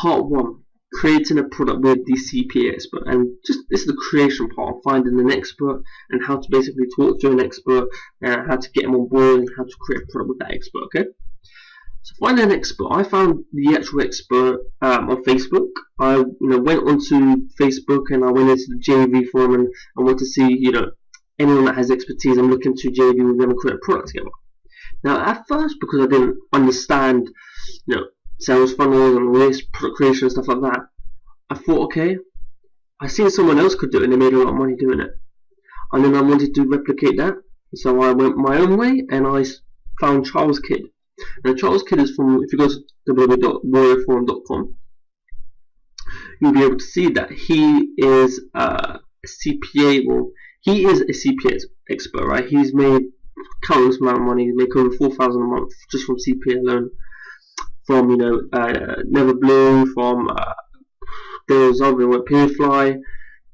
part 1, creating a product with the CPA expert. And just this is the creation part, finding an expert and how to basically talk to an expert, how to get them on board, and how to create a product with that expert. Okay, so finding an expert, I found the actual expert on Facebook. I went onto Facebook and I went into the JV forum and I went to see anyone that has expertise. I'm looking to JV with them and create a product together. Now at first, because I didn't understand sales funnels and all this product creation and stuff like that, I thought, okay, I seen someone else could do it and they made a lot of money doing it, and then I wanted to replicate that. So I went my own way and I found Charles Kidd. Now Charles Kidd is from, if you go to www.warriorforum.com, you'll be able to see that he is a CPA. Well, he is a CPA expert, right? He's made countless amount of money. He make over $4,000 a month just from CPA alone. From Never Blue, from those other Purefly,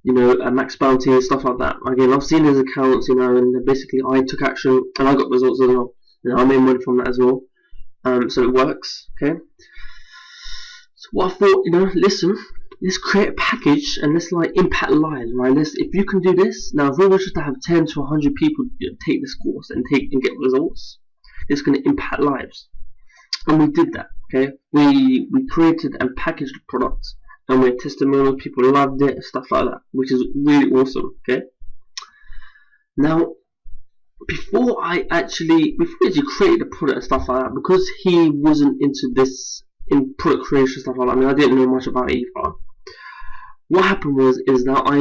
Max Bounty and stuff like that. Again, I've seen his accounts, and basically I took action and I got results as well. I made money from that as well. So it works. Okay. So what I thought, listen, let's create a package and let's impact lives, right? If you can do this, now if we were just to have 10 to 100 people take this course and get results, it's going to impact lives. And we did that. Okay, we created and packaged the product, and we had testimonials. People loved it, stuff like that, which is really awesome. Okay, now before we actually created the product and stuff like that, because he wasn't into this in product creation stuff like that. I mean, I didn't know much about it either. What happened was that I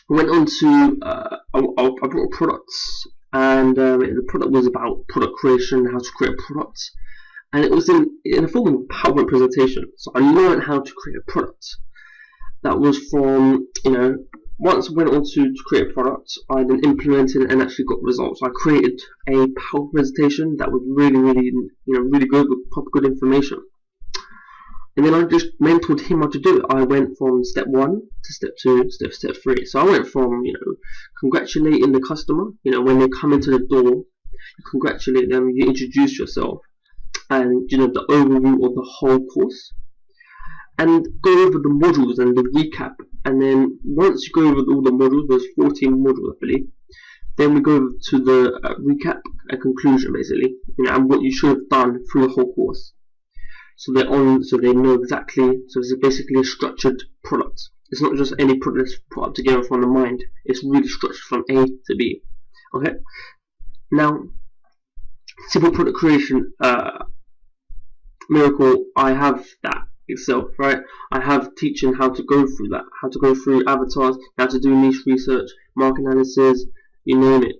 went on to I brought products, and the product was about product creation, how to create a product. And it was in a form of a PowerPoint presentation. So I learned how to create a product. That was from, once I went on to create a product, I then implemented it and actually got results. I created a PowerPoint presentation that was really, really, really good with proper good information. And then I just mentored him how to do it. I went from step 1 to step 2, step 3. So I went from, congratulating the customer. When they come into the door, you congratulate them, you introduce yourself, and the overview of the whole course, and go over the modules and the recap. And then once you go over all the modules, there's 14 modules I believe, then we go over to the recap and conclusion basically, and what you should have done through the whole course. So they know exactly. So it's basically a structured product. It's not just any product that's put up together from the mind. It's really structured from A to B. Okay. Now, simple product creation miracle. I have that itself, right? I have teaching how to go through that, how to go through avatars, how to do niche research, market analysis, you name it,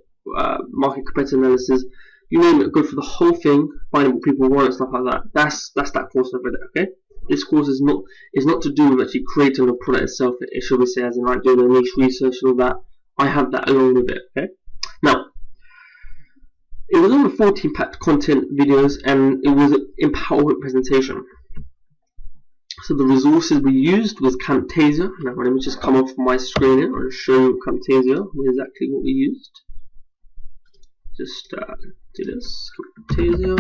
market competitor analysis. You name it, go through the whole thing, find out what people want and stuff like that. That's that course over there, okay? This course is not to do with actually creating the product itself, shall we say, as in doing the niche research and all that. I have that along with it, okay? Now, it was on the 14 packed content videos, and it was an empowerment presentation. So the resources we used was Camtasia. Now let me just come off my screen here. I'll show you Camtasia, exactly what we used. Just do this, Camtasia.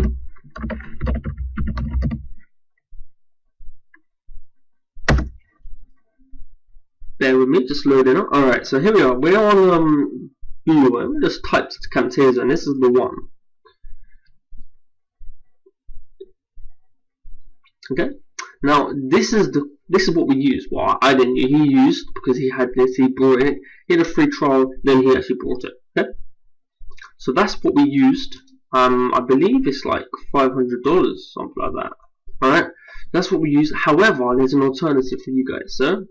Bear with me, just loading up. Alright, so here we are. We're on Google. We just typed Camtasia, and this is the one. Okay. Now this is what we use. Well, I didn't. He used, because he had this. He brought it. He had a free trial. Then he actually brought it. Okay. So that's what we used. I believe it's like $500, something like that. Alright. That's what we use. However, there's an alternative for you guys. So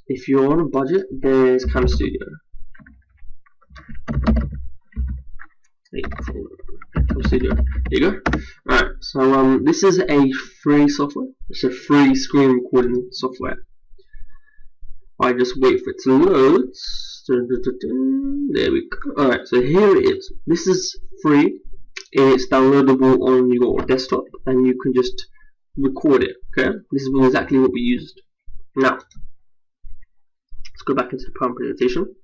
if you're on a budget, there's Cam Studio. Studio. There you go. Alright, so this is a free software. It's a free screen recording software. I just wait for it to load. There we go. Alright, so here it is. This is free. It's downloadable on your desktop, and you can just record it. Okay, this is exactly what we used. Now, let's go back into the PowerPoint presentation.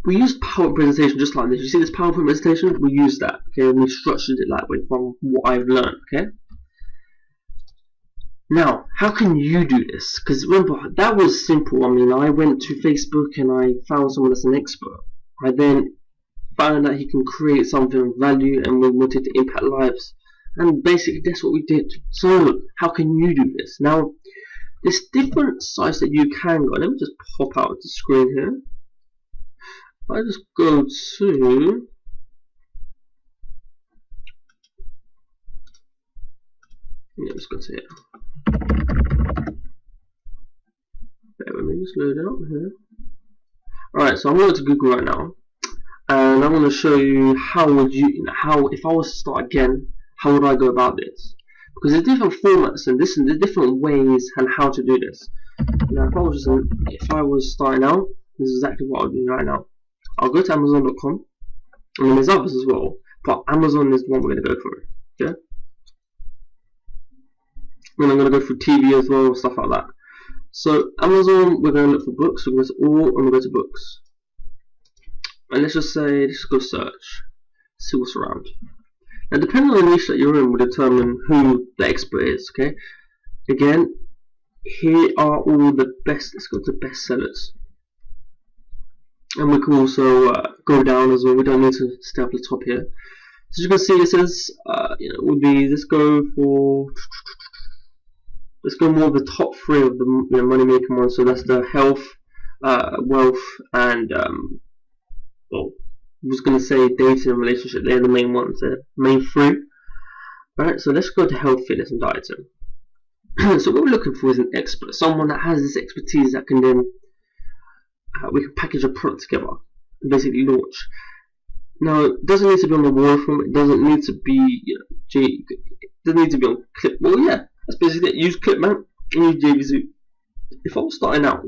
We used PowerPoint presentation just like this. You see this PowerPoint presentation? We used that. Okay, and we structured it that way from what I've learned. Okay, Now, how can you do this? Because remember, that was simple. I mean, I went to Facebook and I found someone that's an expert. I then found that he can create something of value and we wanted to impact lives. And basically, that's what we did. So, how can you do this? Now, there's different sites that you can go. Let me just pop out the screen here. I just go to let's go to here. Bear with me, just load it up here. Alright, so I'm going to Google right now, and I'm going to show you how if I was to start again, how would I go about this? Because there's different formats and there's different ways and how to do this. Now, if I was starting out, this is exactly what I'll do right now. I'll go to Amazon.com. I mean, there's others as well, but Amazon is the one we're going to go for. Okay. And I'm going to go through TV as well, stuff like that. So Amazon, we're going to look for books. We're going to go to all, and we'll go to books. And let's just go search, see what's around. Now, depending on the niche that you're in, will determine who the expert is. Okay. Again, here are all the best. Let's go to bestsellers, and we can also go down as well. We don't need to stay up the top here. So you can see it says, would be let's go more of the top 3 of the money making ones. So that's the health, wealth, and well, I was going to say dating and relationship. They're the main ones. They're the main 3. Alright, so let's go to health, fitness, and dieting. So what we're looking for is an expert, someone that has this expertise that can then we can package a product together and basically launch. Now, it doesn't need to be on the waterfront. It doesn't need to be, it doesn't need to be on Clip. Well, yeah, that's basically it. Use Clipmap and use JVZoo. If I was starting out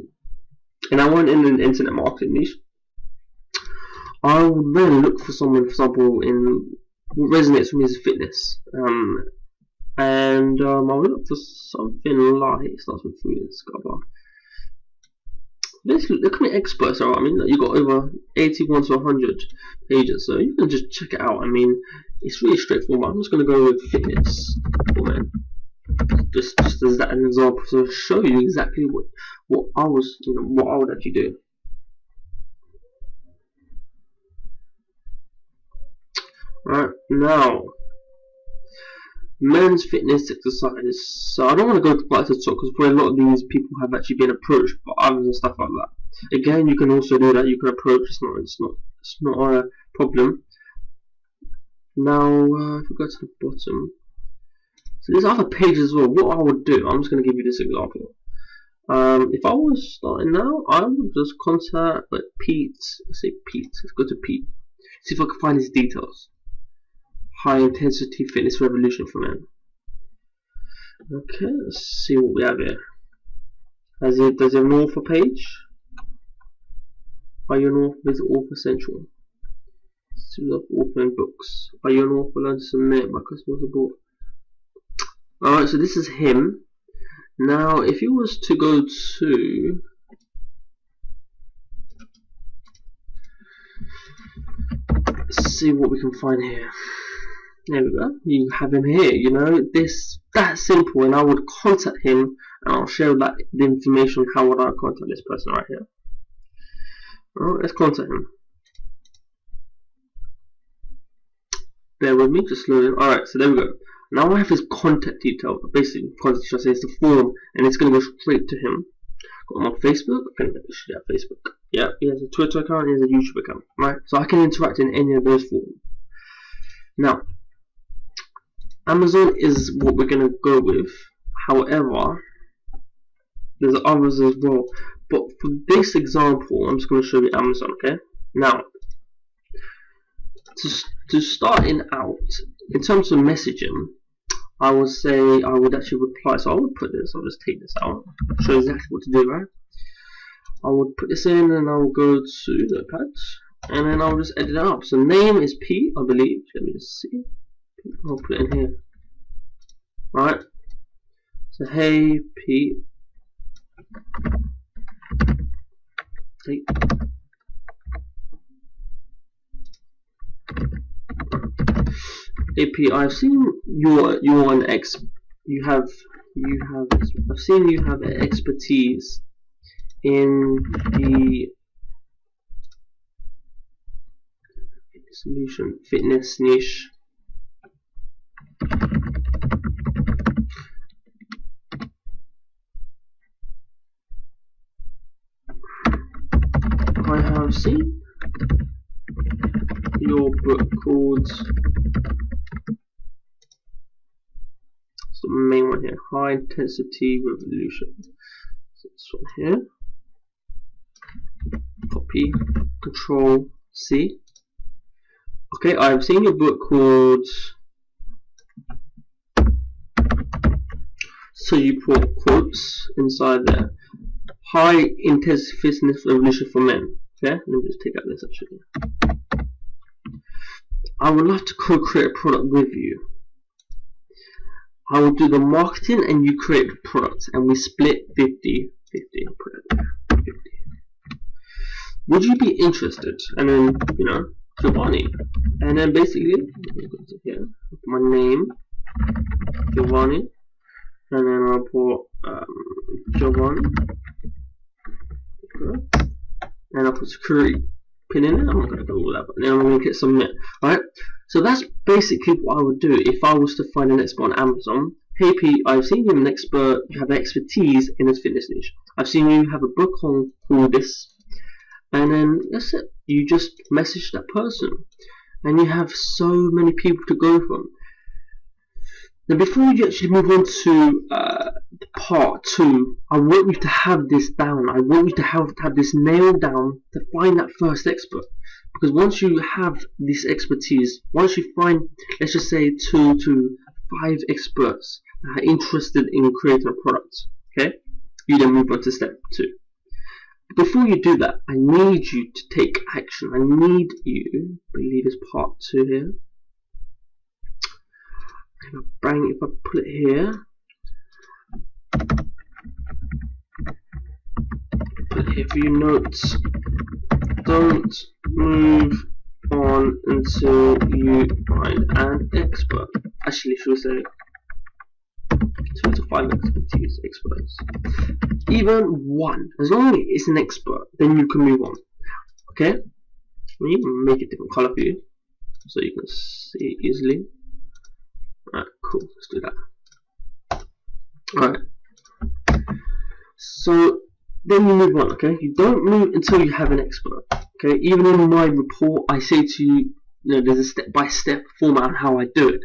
and I went in an internet marketing niche, I would then look for someone, for example, in what resonates with me is fitness. And I would look for something like, it starts with food and Scarborough. Basically, look at my experts are. I mean, you've got over 81 to 100 pages, so you can just check it out. I mean, it's really straightforward. I'm just going to go with fitness, just as that an example, so to show you exactly what I would actually do. Right now, men's fitness exercise. So I don't want to go quite to the top because probably a lot of these people have actually been approached by others and stuff like that. Again, you can also do that. You can approach. It's not a problem. Now, if we go to the bottom, so there's other pages as well. What I would do, I'm just going to give you this example. If I was starting now, I would just contact Pete. Let's say Pete. Let's go to Pete. See if I can find his details. High intensity fitness revolution for men. Okay, let's see what we have here. Does it have an author page? Are you an author? Visit Author Central. See up authoring books. Are you an author? Learn to submit my customer support. Alright, so this is him. Now, if you was to go to let's see what we can find here. There we go. You have him here. You know, that simple, and I would contact him, and I'll share the information. How would I contact this person right here? Alright, let's contact him. Bear with me, just loading. Alright, so there we go. Now I have his contact detail. Basically, contact detail says the form, and it's going to go straight to him. Got him on Facebook. I think he should have Facebook. Yeah, he has a Twitter account, he has a YouTube account. Right, so I can interact in any of those forms. Now, Amazon is what we're going to go with. However, there's others as well. But for this example, I'm just going to show you Amazon, okay? Now, to starting out, in terms of messaging, I would say I would actually reply. So I would put this, I'll just take this out, show you exactly what to do, right? I would put this in and I will go to Notepad, and then I'll just edit it up. So name is Pete, I believe. Let me just see. I'll put it in here. Right. So hey Pete. Hey. Hey Pete, I've seen you're an you have I've seen you have expertise in the solution fitness niche. I have seen your book called, it's the main one here, High Intensity Revolution. So this one here, copy, Control C. Okay, I've seen your book called, so you put quotes inside there, High Intensity Fitness Revolution for Men. Okay, let me just take out this actually. I would love to co-create a product with you. I will do the marketing and you create the product, and we split 50-50. Put it there, 50. Would you be interested? And then, you know, Giovanni. And then basically, go to here, my name, Giovanni, and then I'll put Giovanni. Okay. And I'll put security pin in it. I'm not going to go all that, but then I'm going to hit submit. Alright, so that's basically what I would do if I was to find an expert on Amazon. Hey Pete, I've seen you an expert, you have expertise in this fitness niche. I've seen you have a book on called this, and then that's it. You just message that person, and you have so many people to go from. Now, before you actually move on to part 2, I want you to have this down. I want you to have this nailed down to find that first expert. Because once you have this expertise, once you find, let's just say 2 to 5 experts that are interested in creating a product, okay, you then move on to step 2. Before you do that, I need you to take action. I need you, I believe it's part 2 here. If I put it here, put it here for your notes. Don't move on until you find an expert. Actually, should we say 2 to 5 experts? Even one, as long as it's an expert, then you can move on. Okay? Let me make a different color for you so you can see it easily. Alright, cool, let's do that. Alright, so then you move on, okay? You don't move until you have an expert, okay? Even in my report, I say to you, you know, there's a step-by-step format on how I do it.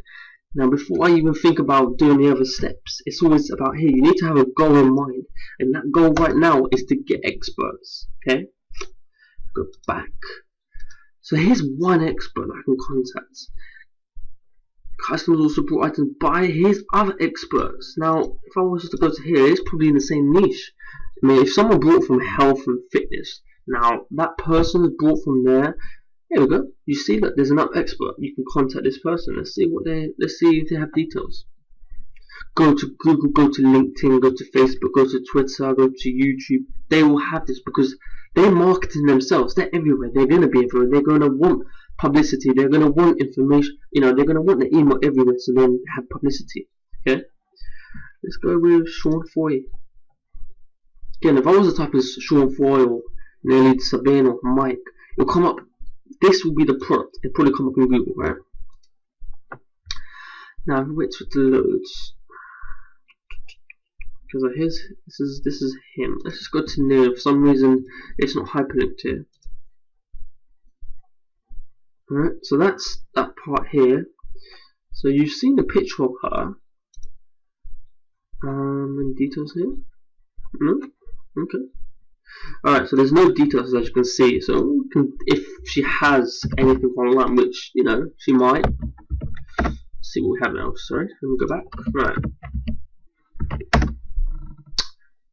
Now, before I even think about doing the other steps, it's always about, hey, you need to have a goal in mind, and that goal right now is to get experts, okay? Go back. So here's one expert I can contact. Customers will support items by his other experts. Now, if I was to go to here, it's probably in the same niche. I mean, if someone brought from health and fitness, now that person is brought from there. Here we go. You see that there's another expert. You can contact this person. Let's see if they have details. Go to Google, go to LinkedIn, go to Facebook, go to Twitter, go to YouTube. They will have this because they're marketing themselves. They're everywhere. They're going to be everywhere. They're going to want publicity. They're going to want information. You know, they're going to want the email everywhere, so they have publicity. Okay. Let's go with Sean Foy. Again, if I was to type in Sean Foy or Nelly Sabine or Mike, it'll come up. This will be the product. It'll probably come up in Google, right? Now, if we wait for it to load, because this is him. Let's just go to Neil. For some reason, it's not hyperlinked here. Alright, so that's that part here. So you've seen a picture of her. Any details here? No? Okay. Alright, so there's no details as you can see. So if she has anything online, which, you know, she might. Let's see what we have now. Sorry, let me go back. Right.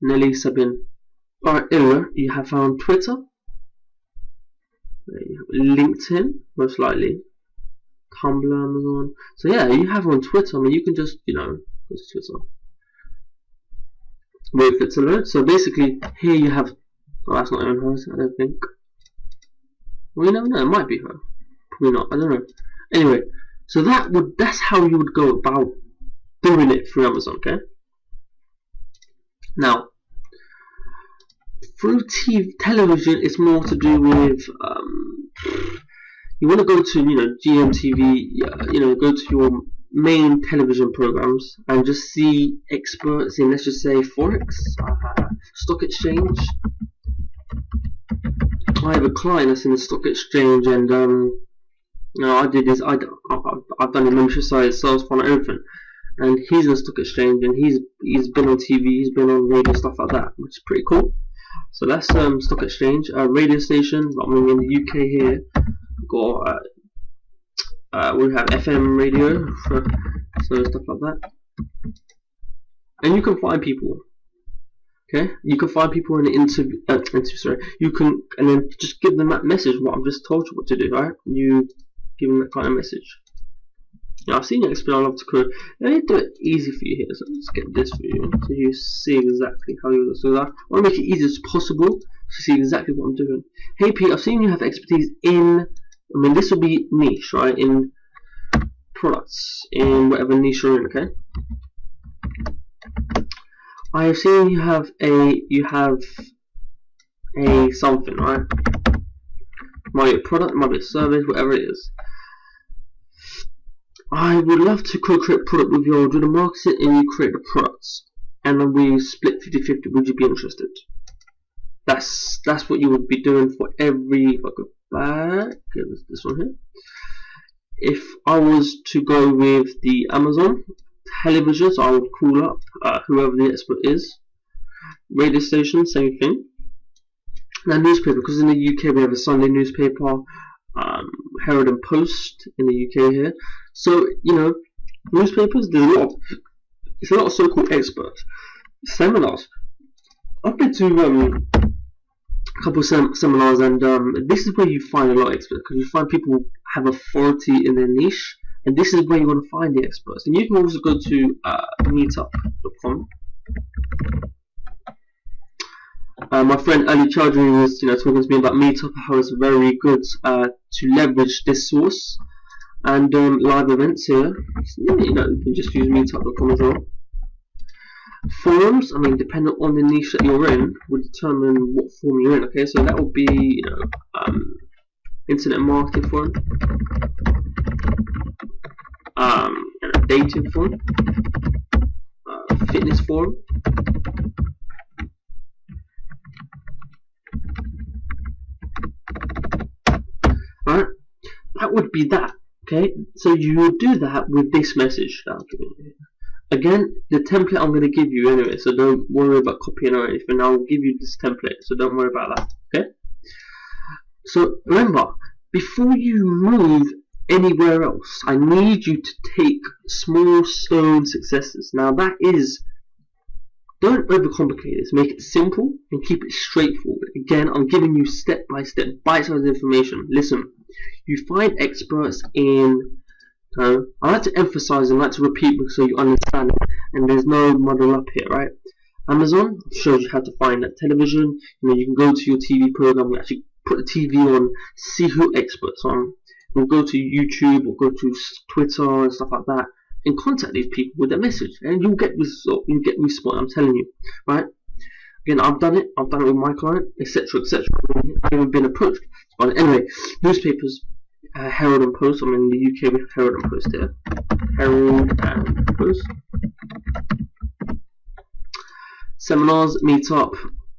Nelly Sabin. Alright, anyway, you have found Twitter. You have LinkedIn, most likely. Tumblr, Amazon. So yeah, you have on Twitter. I mean, you can just, you know, go to Twitter. Wait for it to load. So basically, here you have. Oh, that's not even hers, I don't think. Well, you never know. It might be her. Probably not. I don't know. Anyway, so that's how you would go about doing it through Amazon. Okay. Now, through television, it's more to do with you want to go to GMTV, go to your main television programs and just see experts in, let's just say, forex, stock exchange. I have a client that's in the stock exchange, and I did this. I've done a membership site, sales funnel, everything, and he's in the stock exchange, and he's been on TV, he's been on radio, stuff like that, which is pretty cool. So that's stock exchange, radio station. I mean, in the UK here, got we have FM radio, so stuff like that, and you can find people. Okay, you can find people in the interview. You can, and then just give them that message. What I've just told you what to do, right? You give them that kind of message. Now, I've seen your experience. I love to code. Let me do it easy for you here. So let's get this for you, so you see exactly how you do. So I want to make it easy as possible to see exactly what I'm doing. Hey Pete, I've seen you have expertise in. I mean, this will be niche, right? In products, in whatever niche you're in. Okay. I have seen you have a something, right? Might be a product, might be a service, whatever it is. I would love to co-create a product with you. I'll do the marketing and you create the products, and then we split 50-50. Would you be interested? That's what you would be doing for every. If I go back, this one here. If I was to go with the Amazon television, so I would call up whoever the expert is. Radio station, same thing. Now newspaper, because in the UK we have a Sunday newspaper, Herald and Post in the UK here. So newspapers, it's a lot of so-called experts. Seminars. I've been to a couple of seminars, and this is where you find a lot of experts, because you find people who have authority in their niche. And this is where you're going to find the experts. And you can also go to meetup.com. My friend Ali Chaudhry was talking to me about Meetup, how it's very good to leverage this source. And live events here. You can just use meetup.com as well. Forums, I mean, depending on the niche that you're in, will determine what forum you're in. Okay, so that will be internet marketing forum. And a dating forum, fitness forum, right? That would be that. Okay, so you would do that with this message that I'm giving you. Again, the template I'm going to give you anyway, so don't worry about copying or anything. I'll give you this template, so don't worry about that. Okay. So remember, before you move anywhere else, I need you to take small stone successes. Now that is, don't overcomplicate this. Make it simple and keep it straightforward. Again, I'm giving you step by step, bite-sized information. Listen, you find experts in. I like to emphasize and like to repeat so you understand it, and there's no muddle up here, right? Amazon shows you how to find that television. You can go to your TV program, you actually put the TV on, see who experts on. We'll go to YouTube or go to Twitter and stuff like that, and contact these people with a message, and you'll get result. You get response. I'm telling you, right? Again, I've done it. I've done it with my client, etc., etc. I've even been approached. But anyway, newspapers, Herald and Post. I'm in the UK with Herald and Post here. Herald and Post. Seminars, Meetup,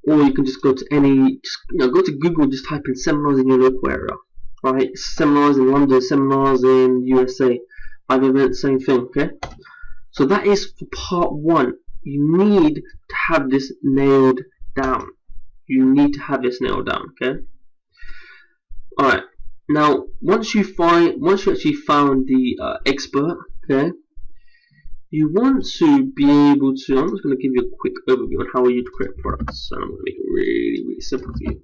or you can just go to any. Go to Google. Just type in seminars in your local area. Right, seminars in London, seminars in USA, live events, same thing. Okay, so that is for part one. You need to have this nailed down. Okay. All right. Now, once you actually found the expert, okay, you want to be able to. I'm just going to give you a quick overview on how you create products, and I'm going to make it really, really simple for you.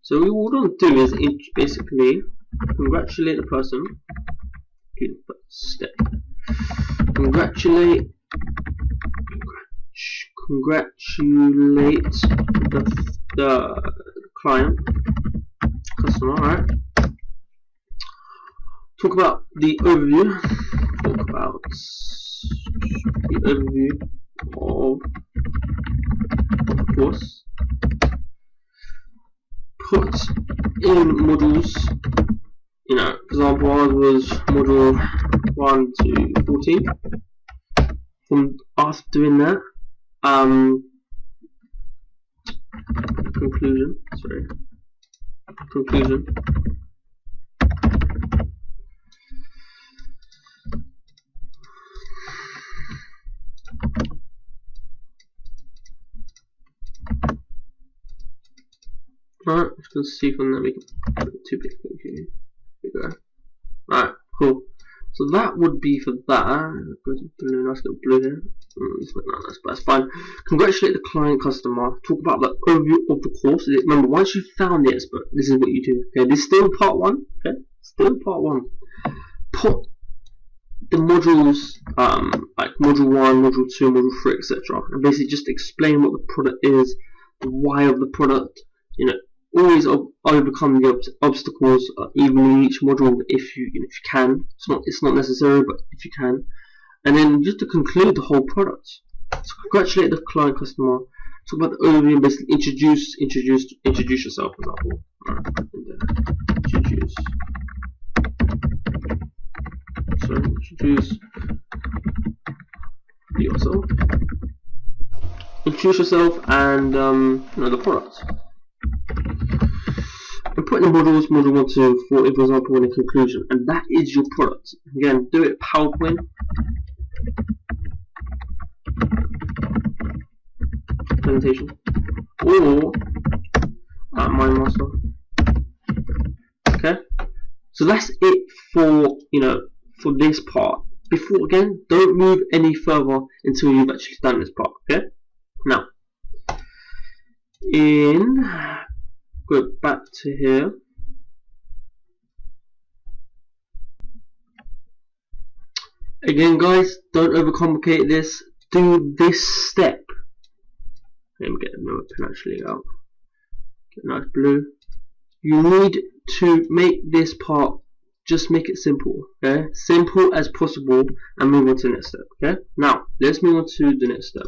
So what we're going to do is basically congratulate the person. Step. Congratulate the client, customer. Alright. Talk about the overview. Talk about the overview of course, put in modules. You know, for example, ours was module 1 to 14. From us doing that, conclusion. Alright, just gonna see from there we can put it too big. Okay, here we go. Alright, cool. So that would be for that. Go to blue, nice little blue here. Nice, but that's fine. Congratulate the client customer. Talk about the overview of the course. Remember, once you've found the expert, this is what you do. Okay, this is still part 1. Okay, still part 1. Put the modules, like module 1, module 2, module 3, etc. And basically just explain what the product is, the why of the product. You know, always overcome the obstacles, even in each module if you can. It's not necessary, but if you can. And then just to conclude the whole product. So congratulate the client customer. Talk about the overview and basically introduce yourself, for example. Introduce yourself. Introduce yourself and you know, the product. And put in the modules, module 1 to 4, for example, in a conclusion, and that is your product. Again, do it PowerPoint. Presentation or MindMaster. Okay, so that's it for for this part. Before, again, don't move any further until you've actually done this part. Okay, now go back to here. Again, guys, don't overcomplicate this. Do this step. Let me get another pen actually out. Get a nice blue. You need to make this part, just make it simple, okay? Simple as possible, and move on to the next step, okay? Now, let's move on to the next step.